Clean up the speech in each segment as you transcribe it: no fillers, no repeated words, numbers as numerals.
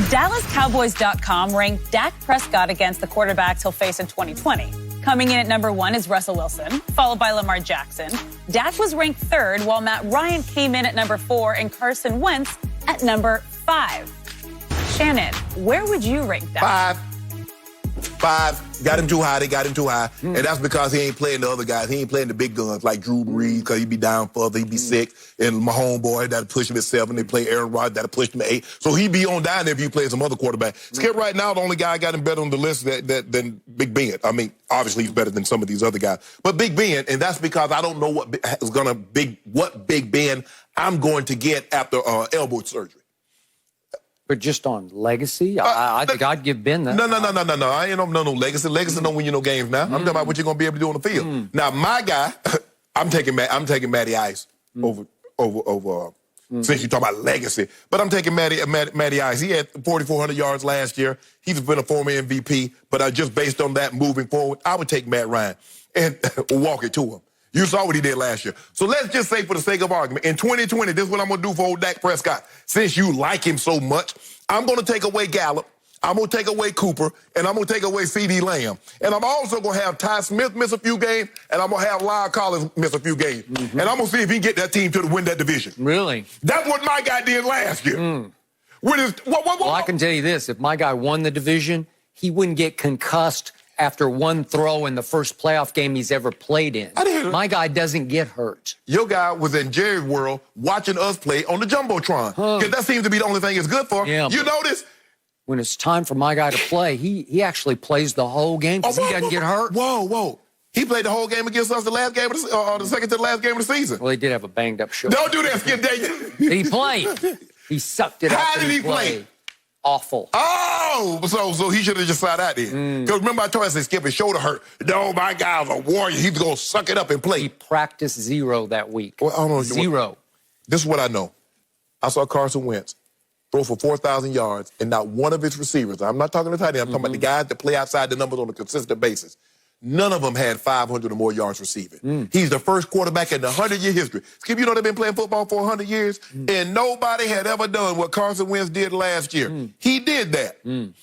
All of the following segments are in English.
DallasCowboys.com ranked Dak Prescott against the quarterbacks he'll face in 2020. Coming in at number 1 is Russell Wilson, followed by Lamar Jackson. Dak was ranked 3rd, while Matt Ryan came in at number 4 and Carson Wentz at number 5. Shannon, where would you rank Dak? 5. Got him too high. They got him too high. And that's because he ain't playing the other guys. He ain't playing the big guns like Drew Brees because he'd be down further. He'd be 6. And my homeboy, that'll push him at 7. They play Aaron Rodgers, that'll push him at 8. So he'd be on down there if you play some other quarterback. Skip right now, the only guy I got him better on the list than Big Ben. I mean, obviously he's better than some of these other guys. But Big Ben, and that's because I don't know what Big Ben I'm going to get after elbow surgery. But just on legacy, I think I'd give Ben that. No. I ain't no legacy. Legacy don't win you no games now. I'm talking about what you're gonna be able to do on the field. Now, my guy, I'm taking Matty Ice over. Since you talk about legacy, but I'm taking Matty Ice. He had 4,400 yards last year. He's been a former MVP. But just based on that, moving forward, I would take Matt Ryan and walk it to him. You saw what he did last year. So let's just say, for the sake of argument, in 2020, this is what I'm going to do for old Dak Prescott. Since you like him so much, I'm going to take away Gallup, I'm going to take away Cooper, and I'm going to take away C.D. Lamb. And I'm also going to have Ty Smith miss a few games, and I'm going to have Lyle Collins miss a few games. And I'm going to see if he can get that team to win that division. Really? That's what my guy did last year. Well, I can tell you this. If my guy won the division, he wouldn't get concussed after one throw in the first playoff game he's ever played in. My guy doesn't get hurt. Your guy was in Jerry's world watching us play on the Jumbotron. Because that seems to be the only thing it's good for. Yeah, you notice? When it's time for my guy to play, he actually plays the whole game because he doesn't get hurt. Whoa. He played the whole game against us the last game, or the second to the last game of the season. Well, he did have a banged-up shoulder. Don't do that, Skip Day. He played. He sucked it up. How did he play? Awful. Oh, so he should have just sat out there. Because remember I told you, I said, Skip, his shoulder hurt. No, my guy's a warrior. He's going to suck it up and play. He practiced 0 that week. Well, I don't know. 0. This is what I know. I saw Carson Wentz throw for 4,000 yards, and not one of his receivers, I'm not talking to tight end, I'm talking about the guys that play outside the numbers on a consistent basis. None of them had 500 or more yards receiving. He's the first quarterback in the 100-year history. Skip, you know they've been playing football for 100 years, and nobody had ever done what Carson Wentz did last year. He did that.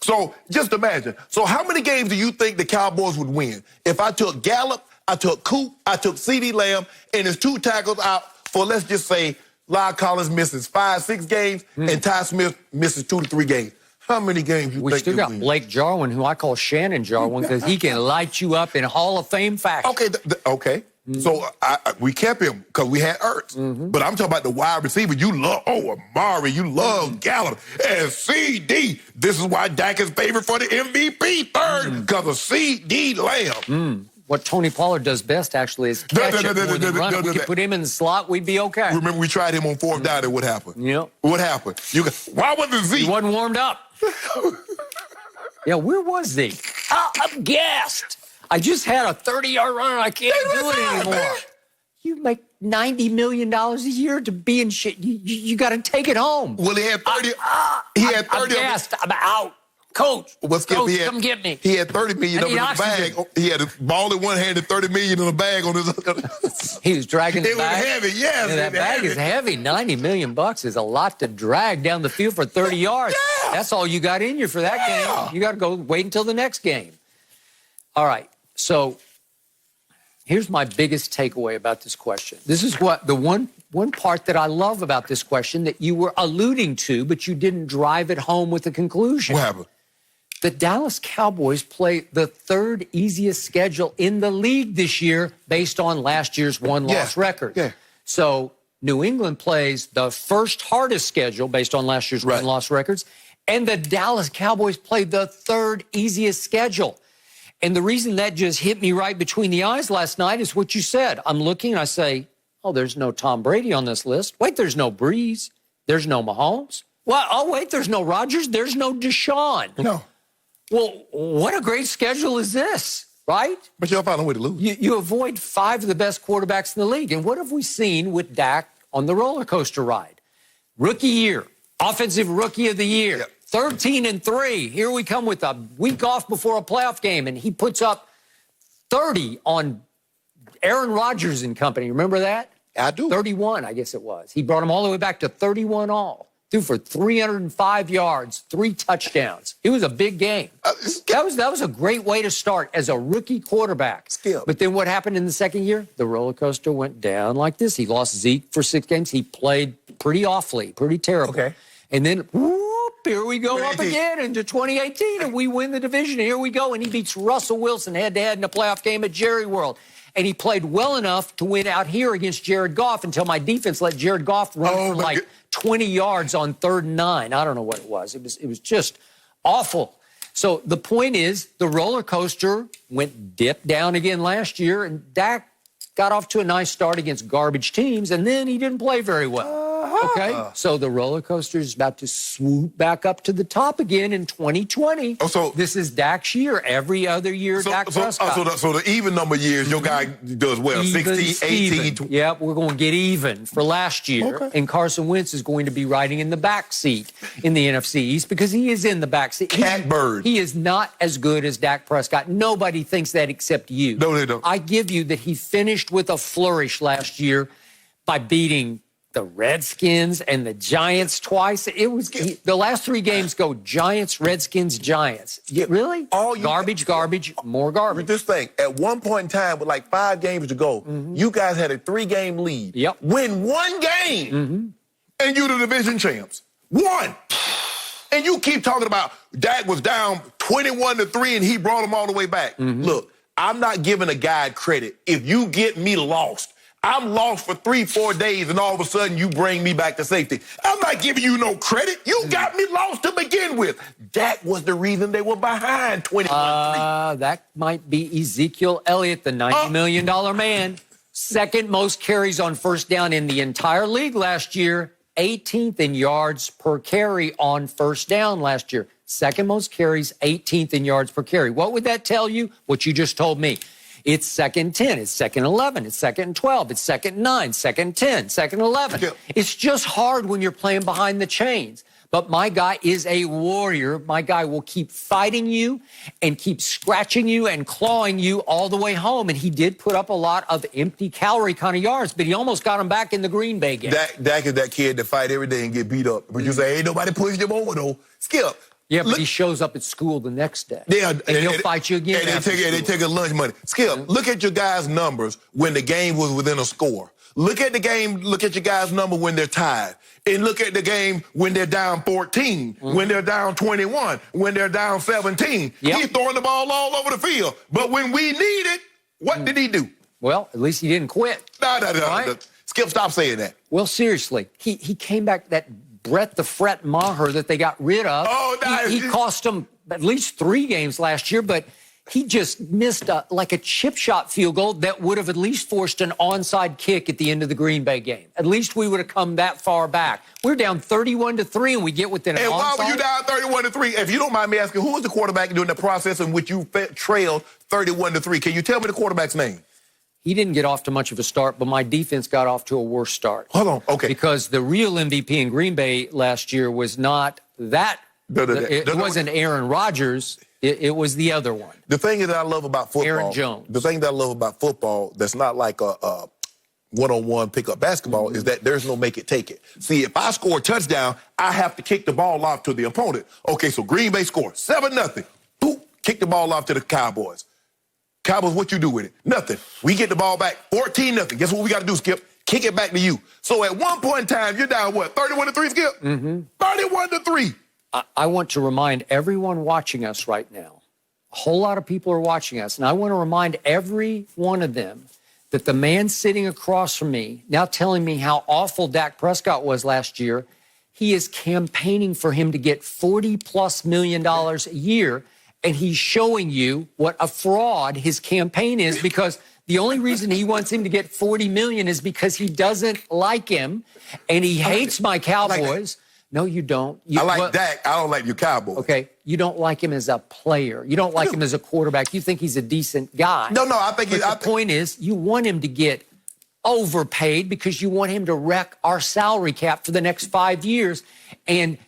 So just imagine. So how many games do you think the Cowboys would win if I took Gallup, I took Coop, I took C.D. Lamb, and his 2 tackles out for, let's just say, Lyle Collins misses 5-6 games, and Ty Smith misses 2 to 3 games? How many games you think we still got win? Blake Jarwin, who I call Shannon Jarwin, because he can light you up in Hall of Fame fashion. Okay. So we kept him because we had Ertz. But I'm talking about the wide receiver. You love, Amari, you love Gallup. And C.D., this is why Dak is favored for the MVP 3rd, because of C.D. Lamb. What Tony Pollard does best, actually, is catch it more than run it. We could put him in the slot, we'd be okay. Remember, we tried him on 4th down, and what happened? Yep. What happened? Why wasn't Zeke? He wasn't warmed up. Yeah, where was Zeke? I'm gassed. I just had a 30-yard run, and I can't do it anymore. Man. You make $90 million a year to be in shit. You got to take it home. Well, he had 30. I'm gassed. I'm out. Coach, come get me. He had $30 million up in the bag. He had a ball in one hand and $30 million in a bag on his other. He was dragging the bag. It was heavy, yes. Yeah, that bag is heavy. $90 million is a lot to drag down the field for 30 yards. Yeah. That's all you got in you for that game. You got to go wait until the next game. All right, so here's my biggest takeaway about this question. This is what the one part that I love about this question that you were alluding to, but you didn't drive it home with a conclusion. What happened? The Dallas Cowboys play the 3rd easiest schedule in the league this year based on last year's one-loss record. Yeah. So New England plays the 1st hardest schedule based on last year's one-loss records, and the Dallas Cowboys play the 3rd easiest schedule. And the reason that just hit me right between the eyes last night is what you said. I'm looking and I say, oh, there's no Tom Brady on this list. Wait, there's no Breeze. There's no Mahomes. Well, oh, wait, there's no Rodgers. There's no Deshaun. No. Well, what a great schedule is this, right? But you'll find a way to lose. You avoid 5 of the best quarterbacks in the league. And what have we seen with Dak on the roller coaster ride? Rookie year, offensive rookie of the year, 13-3. Here we come with a week off before a playoff game, and he puts up 30 on Aaron Rodgers and company. Remember that? I do. 31, I guess it was. He brought him all the way back to 31 all. threw for 305 yards, 3 touchdowns. It was a big game. That was a great way to start as a rookie quarterback. Skip. But then what happened in the second year? The roller coaster went down like this. He lost Zeke for 6 games. He played pretty awfully, pretty terrible. Okay. And then, whoop, here we go up again into 2018, and we win the division. Here we go, and he beats Russell Wilson head-to-head in a playoff game at Jerry World. And he played well enough to win out here against Jared Goff until my defense let Jared Goff run for like 20 yards on 3rd and 9. I don't know what it was. It was just awful. So the point is, the roller coaster dipped down again last year, and Dak got off to a nice start against garbage teams, and then he didn't play very well. Okay, so the roller coaster is about to swoop back up to the top again in 2020. Oh, so this is Dak's year. Every other year, Dak Prescott. So the even number years, your guy does well. Even, 16, 18, 20. Yep, we're going to get even for last year. Okay. And Carson Wentz is going to be riding in the back seat in the NFC East because he is in the back seat. Catbird. He is not as good as Dak Prescott. Nobody thinks that except you. No, they don't. I give you that he finished with a flourish last year by beating the Redskins and the Giants twice. It was the last 3 games go Giants, Redskins, Giants. Really? Garbage, more garbage. This thing, at one point in time with like 5 games to go, you guys had a 3-game lead. Yep. Win 1 game, and you the division champs. 1. And you keep talking about Dak was down 21-3 and he brought them all the way back. Look, I'm not giving a guy credit. If you get me lost, I'm lost for 3-4 days, and all of a sudden you bring me back to safety. I'm not giving you no credit. You got me lost to begin with. Dak was the reason they were behind 21-3. That might be Ezekiel Elliott, the $90 million man. 2nd most carries on first down in the entire league last year. 18th in yards per carry on first down last year. 2nd most carries, 18th in yards per carry. What would that tell you? What you just told me. It's 2nd and 10, it's 2nd and 11, it's 2nd and 12, it's 2nd and 9, 2nd and 10, 2nd and 11. Yeah. It's just hard when you're playing behind the chains. But my guy is a warrior. My guy will keep fighting you and keep scratching you and clawing you all the way home. And he did put up a lot of empty calorie kind of yards, but he almost got him back in the Green Bay game. Dak is that kid that fight every day and get beat up. But you say, ain't nobody pushing him over, though. Skip. Yeah, but he shows up at school the next day. Yeah, and he'll fight you again. And they take a lunch money. Skip, look at your guys' numbers when the game was within a score. Look at your guys' number when they're tied. And look at the game when they're down 14, when they're down 21, when they're down 17. Yep. He's throwing the ball all over the field. But when we need it, what did he do? Well, at least he didn't quit. No. Right? Skip, stop saying that. Well, seriously, he came back, that Brett the Fret Maher that they got rid of. Oh, no. He cost them at least 3 games last year, but he just missed a chip shot field goal that would have at least forced an onside kick at the end of the Green Bay game. At least we would have come that far back. We're down 31-3 and we get within an onside. And why were you down 31-3? If you don't mind me asking, who was the quarterback during the process in which you trailed 31-3? Can you tell me the quarterback's name? He didn't get off to much of a start, but my defense got off to a worse start. Hold on, okay. Because the real MVP in Green Bay last year was not that. It wasn't Aaron Rodgers. It was the other one. The thing that I love about football, Aaron Jones. The thing that I love about football that's not like a one-on-one pickup basketball is that there's no make it, take it. See, if I score a touchdown, I have to kick the ball off to the opponent. Okay, so Green Bay scored 7-0. Boop, kick the ball off to the Cowboys. Cowboys, what you do with it? Nothing. We get the ball back 14-0. Guess what we got to do, Skip? Kick it back to you. So at one point in time, you're down, what, 31-3, Skip? 31-3. I want to remind everyone watching us right now, a whole lot of people are watching us, and I want to remind every one of them that the man sitting across from me, now telling me how awful Dak Prescott was last year, he is campaigning for him to get $40+ million a year, and he's showing you what a fraud his campaign is, because the only reason he wants him to get $40 million is because he doesn't like him, and he hates my Cowboys. No, you don't. I like Dak. I don't like your Cowboys. Okay, you don't like him as a player. You don't like him as a quarterback. You think he's a decent guy. No, I think the point is, you want him to get overpaid because you want him to wreck our salary cap for the next 5 years and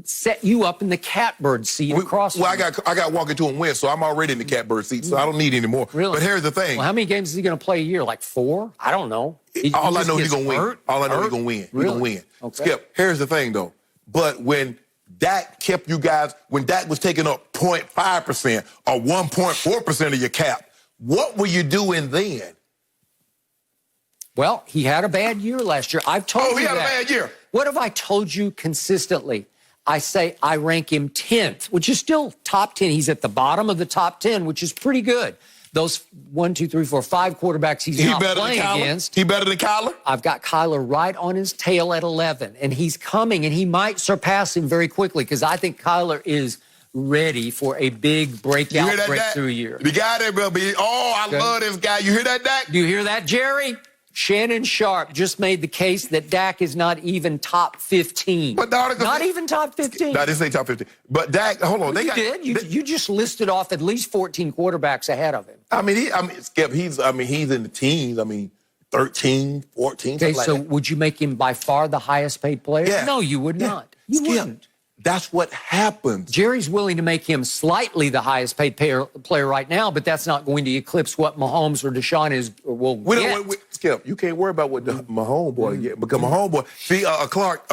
set you up in the catbird seat across. Well, I got walking to and win, so I'm already in the catbird seat, so I don't need any more. Really? But here's the thing. Well, how many games is he going to play a year? Like 4? I don't know. All I know he's going to win. Hurt? All I know he's going to win. Really? He's going to win. Okay. Skip, here's the thing, though. But when Dak kept you guys, when Dak was taking up 0.5% or 1.4% of your cap, what were you doing then? Well, he had a bad year last year. I've told you he had that. a bad year. What have I told you consistently? I say I rank him 10th, which is still top 10. He's at the bottom of the top 10, which is pretty good. Those 5 quarterbacks he's not playing against. He better than Kyler? I've got Kyler right on his tail at 11, and he's coming, and he might surpass him very quickly because I think Kyler is ready for a big breakout, breakthrough year. The guy that will be, I love this guy. You hear that, Dak? Do you hear that, Jerry? Shannon Sharpe just made the case that Dak is not even top 15. But not even top 15. No, this ain't top 15. But Dak, hold on. Well, you just listed off at least 14 quarterbacks ahead of him. Skip, he's in the teens. 13, 14. Okay, so like would you make him by far the highest paid player? Yeah. No, you would not. You wouldn't. That's what happens. Jerry's willing to make him slightly the highest paid player right now, but that's not going to eclipse what Mahomes or Deshaun will get. Skip, you can't worry about what my homeboy get because my homeboy, see, Clark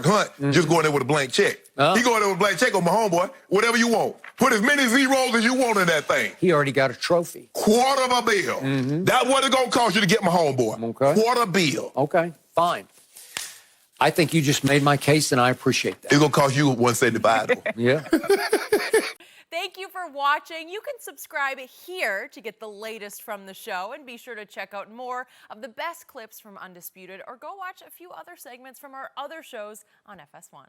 Hunt just going there with a blank check. He going there with a blank check on my homeboy. Whatever you want. Put as many zeros as you want in that thing. He already got a trophy. $250 bill. That's what it's going to cost you to get my homeboy. Okay. $250 bill. Okay, fine. I think you just made my case, and I appreciate that. It's going to cost you $175. Yeah. Thank you for watching. You can subscribe here to get the latest from the show, and be sure to check out more of the best clips from Undisputed, or go watch a few other segments from our other shows on FS1.